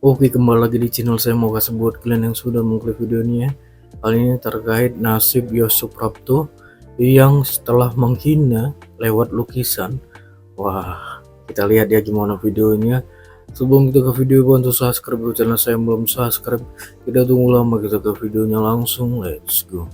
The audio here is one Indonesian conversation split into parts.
Oke, kembali lagi di channel saya. Mau kasih buat kalian yang sudah mengklik video ini ya. Kali ini terkait nasib Yusuf Prapto yang setelah menghina lewat lukisan. Wah, kita lihat ya gimana videonya. Sebelum kita ke video, bantu subscribe dulu channel saya yang belum subscribe. Tidak tunggu lama, kita ke videonya langsung. Let's go.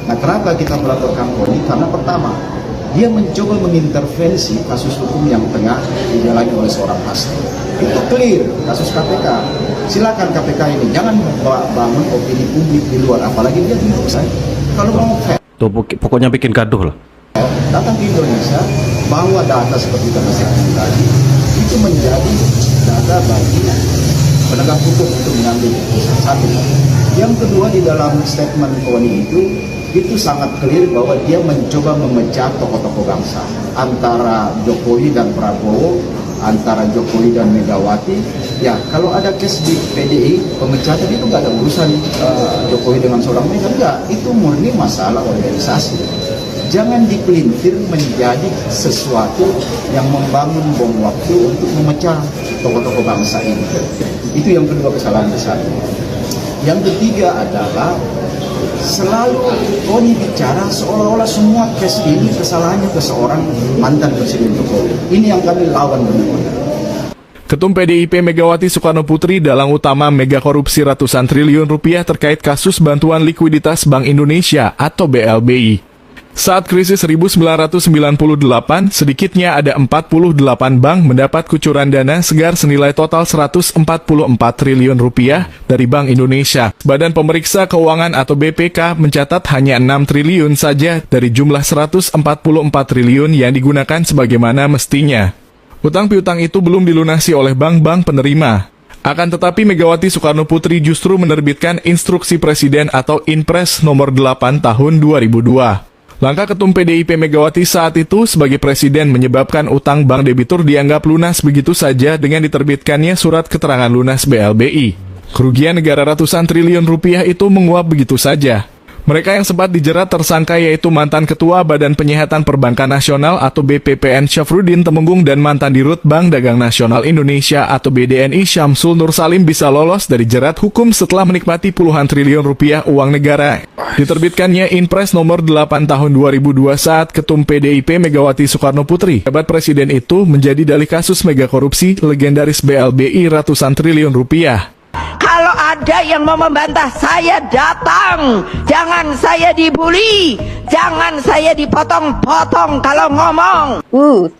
Nah, kenapa kita melaporkan Koni? Karena pertama, dia mencoba mengintervensi kasus hukum yang tengah dijalani oleh seorang hakim. Itu clear kasus KPK. Silakan KPK ini jangan bangun opini publik di luar, apalagi dia hidup saya. Kalau mau fair, Tuh, pokoknya bikin gaduh lah. datang ke Indonesia, bawa data seperti kata saya tadi, itu menjadi data bagi penegak hukum untuk mengambil keputusan. Satu. Yang kedua, di dalam statement Koni itu sangat clear bahwa dia mencoba memecah tokoh-tokoh bangsa antara Jokowi dan Prabowo, antara Jokowi dan Megawati. Ya, kalau ada case di PDI pemecatan itu nggak ada urusan Jokowi dengan seorang Mega, enggak, itu murni masalah organisasi. Jangan dipelintir menjadi sesuatu yang membangun bom waktu untuk memecah tokoh-tokoh bangsa ini. Itu yang kedua, kesalahan besar. Yang ketiga adalah selalu Koni bicara seolah-olah semua case ini kesalahannya ke seorang mantan Presiden Jokowi. Ini yang kami lawan benar-benar. Ketum PDIP Megawati Soekarno Putri dalang utama mega korupsi ratusan triliun rupiah terkait kasus bantuan likuiditas Bank Indonesia atau BLBI. Saat krisis 1998, sedikitnya ada 48 bank mendapat kucuran dana segar senilai total 144 triliun rupiah dari Bank Indonesia. Badan Pemeriksa Keuangan atau BPK mencatat hanya 6 triliun saja dari jumlah 144 triliun yang digunakan sebagaimana mestinya. Utang piutang itu belum dilunasi oleh bank-bank penerima. Akan tetapi Megawati Soekarno Putri justru menerbitkan Instruksi Presiden atau Inpres nomor 8 tahun 2002. Langkah Ketum PDIP Megawati saat itu sebagai presiden menyebabkan utang bank debitur dianggap lunas begitu saja dengan diterbitkannya surat keterangan lunas BLBI. Kerugian negara ratusan triliun rupiah itu menguap begitu saja. Mereka yang sempat dijerat tersangka yaitu mantan Ketua Badan Penyihatan Perbankan Nasional atau BPPN Syafruddin Temenggung dan mantan Dirut Bank Dagang Nasional Indonesia atau BDNI Syamsul Nur Salim bisa lolos dari jerat hukum setelah menikmati puluhan triliun rupiah uang negara. Diterbitkannya Inpres nomor 8 tahun 2002 saat Ketum PDIP Megawati Soekarno Putri, jabat presiden itu menjadi dalih kasus mega korupsi legendaris BLBI ratusan triliun rupiah. Kalau ada yang mau membantah, saya datang. Jangan saya dibully, jangan saya dipotong-potong kalau ngomong.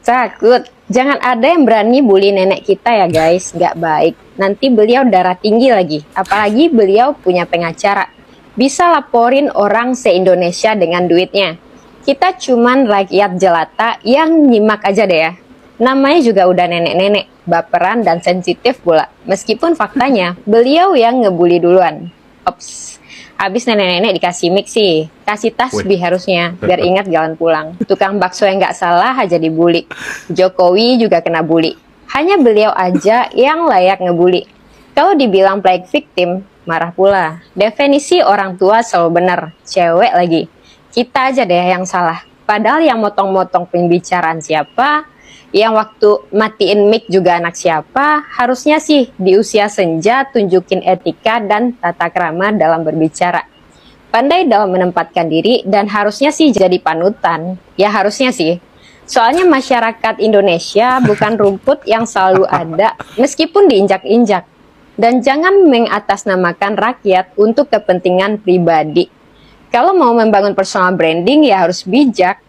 Takut. Jangan ada yang berani bully nenek kita ya guys, nggak baik. Nanti beliau darah tinggi lagi, apalagi beliau punya pengacara. Bisa laporin orang se-Indonesia dengan duitnya. Kita cuman rakyat jelata yang nyimak aja deh ya. Namanya juga udah nenek-nenek, baperan dan sensitif pula. Meskipun faktanya, beliau yang ngebully duluan. Ops, abis nenek-nenek dikasih mic sih. Kasih tasbih harusnya, biar ingat jalan pulang. Tukang bakso yang nggak salah aja dibully. Jokowi juga kena bully. Hanya beliau aja yang layak ngebully. Kalau dibilang plague victim, marah pula. Definisi orang tua selalu benar, cewek lagi. Kita aja deh yang salah. Padahal yang motong-motong pembicaraan siapa, yang waktu matiin mic juga anak siapa, harusnya sih di usia senja tunjukin etika dan tata krama dalam berbicara. Pandai dalam menempatkan diri dan harusnya sih jadi panutan. Ya harusnya sih. Soalnya masyarakat Indonesia bukan rumput yang selalu ada meskipun diinjak-injak. Dan jangan mengatasnamakan rakyat untuk kepentingan pribadi. Kalau mau membangun personal branding ya harus bijak.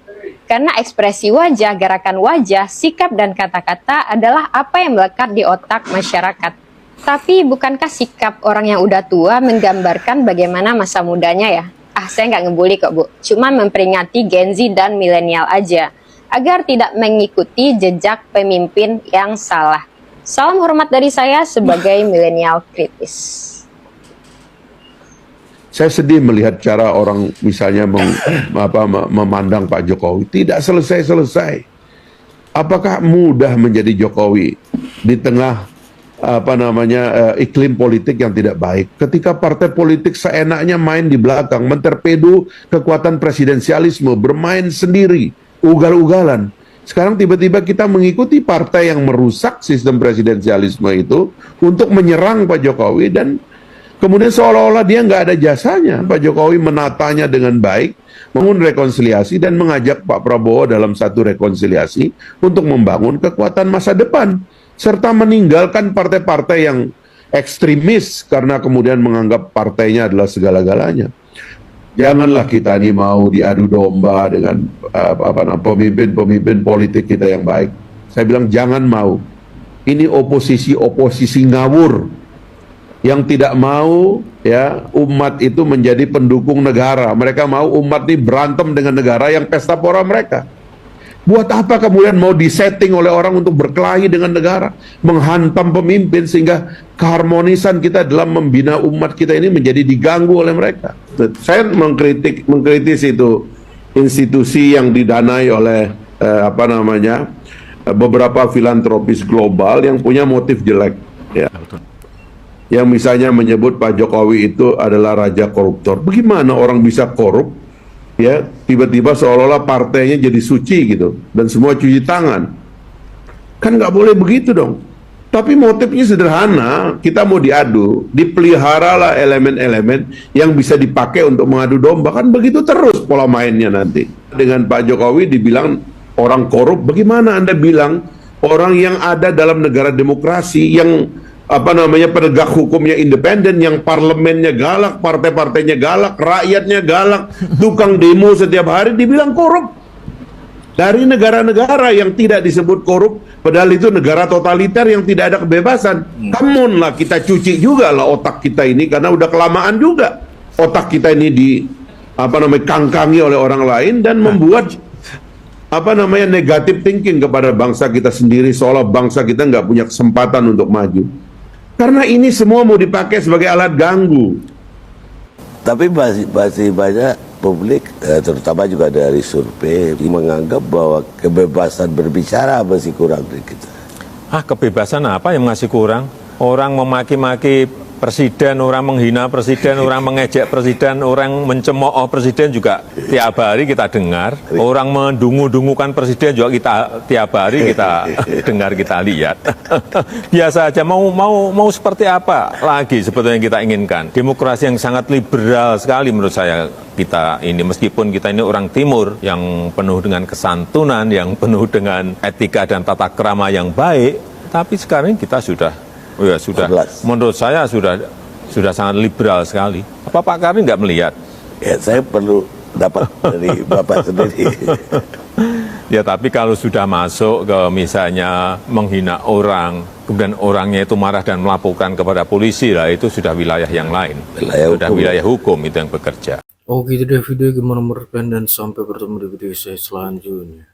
Karena ekspresi wajah, gerakan wajah, sikap dan kata-kata adalah apa yang melekat di otak masyarakat. Tapi bukankah sikap orang yang udah tua menggambarkan bagaimana masa mudanya ya? Saya nggak ngebully kok Bu, cuma memperingati Gen Z dan milenial aja. Agar tidak mengikuti jejak pemimpin yang salah. Salam hormat dari saya sebagai milenial kritis. Saya sedih melihat cara orang misalnya memandang Pak Jokowi tidak selesai-selesai. Apakah mudah menjadi Jokowi di tengah iklim politik yang tidak baik? Ketika partai politik seenaknya main di belakang, mentorpedo kekuatan presidensialisme, bermain sendiri, ugal-ugalan. Sekarang tiba-tiba kita mengikuti partai yang merusak sistem presidensialisme itu untuk menyerang Pak Jokowi, dan kemudian seolah-olah dia nggak ada jasanya. Pak Jokowi menatanya dengan baik, membangun rekonsiliasi dan mengajak Pak Prabowo dalam satu rekonsiliasi untuk membangun kekuatan masa depan, serta meninggalkan partai-partai yang ekstremis karena kemudian menganggap partainya adalah segala-galanya. Janganlah kita ini mau diadu domba dengan pemimpin-pemimpin politik kita yang baik. Saya bilang jangan mau. Ini oposisi ngawur yang tidak mau ya umat itu menjadi pendukung negara. Mereka mau umat ini berantem dengan negara yang pesta pora mereka. Buat apa kemudian mau disetting oleh orang untuk berkelahi dengan negara, menghantam pemimpin sehingga keharmonisan kita dalam membina umat kita ini menjadi diganggu oleh mereka. Saya mengkritis itu institusi yang didanai oleh beberapa filantropis global yang punya motif jelek, ya. Yang misalnya menyebut Pak Jokowi itu adalah raja koruptor. Bagaimana orang bisa korup? Ya, tiba-tiba seolah-olah partainya jadi suci gitu, dan semua cuci tangan. Kan nggak boleh begitu dong. Tapi motifnya sederhana, kita mau diadu, dipeliharalah elemen-elemen yang bisa dipakai untuk mengadu domba. Kan begitu terus pola mainnya nanti. Dengan Pak Jokowi dibilang orang korup, bagaimana Anda bilang orang yang ada dalam negara demokrasi yang penegak hukumnya independen, yang parlemennya galak, partai-partainya galak, rakyatnya galak, tukang demo setiap hari dibilang korup. Dari negara-negara yang tidak disebut korup, padahal itu negara totaliter yang tidak ada kebebasan. Come on lah, kita cuci juga lah otak kita ini, karena udah kelamaan juga otak kita ini kangkangi oleh orang lain dan membuat negatif thinking kepada bangsa kita sendiri, seolah bangsa kita nggak punya kesempatan untuk maju. Karena ini semua mau dipakai sebagai alat ganggu. Tapi masih banyak publik, terutama juga dari survei, menganggap bahwa kebebasan berbicara masih kurang di kita. Kebebasan apa yang masih kurang? Orang memaki-maki presiden, orang menghina presiden, orang mengejek presiden, orang mencemooh presiden juga tiap hari kita dengar. Orang mendungu-dungukan presiden juga tiap hari kita dengar, kita lihat. Biasa aja. Mau seperti apa lagi sebetulnya kita inginkan? Demokrasi yang sangat liberal sekali menurut saya kita ini, meskipun kita ini orang timur yang penuh dengan kesantunan, yang penuh dengan etika dan tata krama yang baik, tapi sekarang kita sudah menurut saya sudah sangat liberal sekali. Apa Pak Karni nggak melihat? Ya, saya perlu dapat dari Bapak sendiri. Ya, tapi kalau sudah masuk ke misalnya menghina orang, kemudian orangnya itu marah dan melaporkan kepada polisi, lah itu sudah wilayah yang lain. Wilayah hukum itu yang bekerja. Oke, itu deh video, gimana menurut kalian, dan sampai bertemu di video saya selanjutnya.